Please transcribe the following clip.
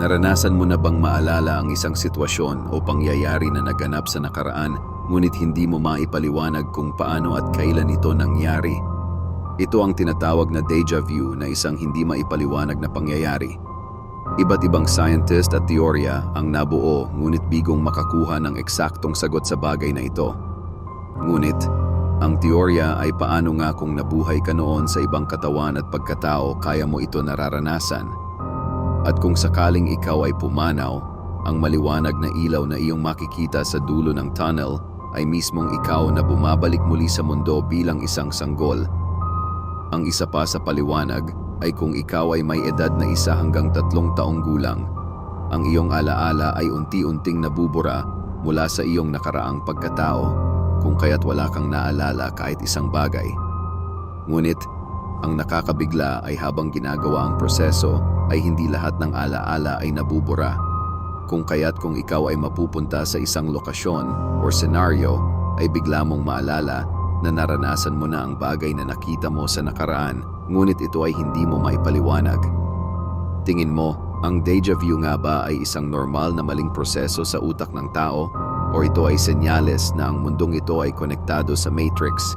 Naranasan mo na bang maalala ang isang sitwasyon o pangyayari na naganap sa nakaraan, ngunit hindi mo maipaliwanag kung paano at kailan ito nangyari? Ito ang tinatawag na deja vu, na isang hindi maipaliwanag na pangyayari. Iba't ibang scientist at teorya ang nabuo, ngunit bigong makakuha ng eksaktong sagot sa bagay na ito. Ngunit, ang teorya ay paano nga kung nabuhay ka noon sa ibang katawan at pagkatao kaya mo ito nararanasan? At kung sakaling ikaw ay pumanaw, ang maliwanag na ilaw na iyong makikita sa dulo ng tunnel ay mismong ikaw na bumabalik muli sa mundo bilang isang sanggol. Ang isa pa sa paliwanag ay kung ikaw ay may edad na 1 hanggang 3 taong gulang, ang iyong alaala ay unti-unting nabubura mula sa iyong nakaraang pagkatao, kung kaya't wala kang naalala kahit isang bagay. Ngunit, ang nakakabigla ay habang ginagawa ang proseso ay hindi lahat ng alaala ay nabubura, kung kaya't kung ikaw ay mapupunta sa isang lokasyon o senaryo ay bigla mong maalala na naranasan mo na ang bagay na nakita mo sa nakaraan, ngunit ito ay hindi mo maipaliwanag. Tingin mo, ang deja vu nga ba ay isang normal na maling proseso sa utak ng tao, o ito ay senyales na ang mundong ito ay konektado sa Matrix,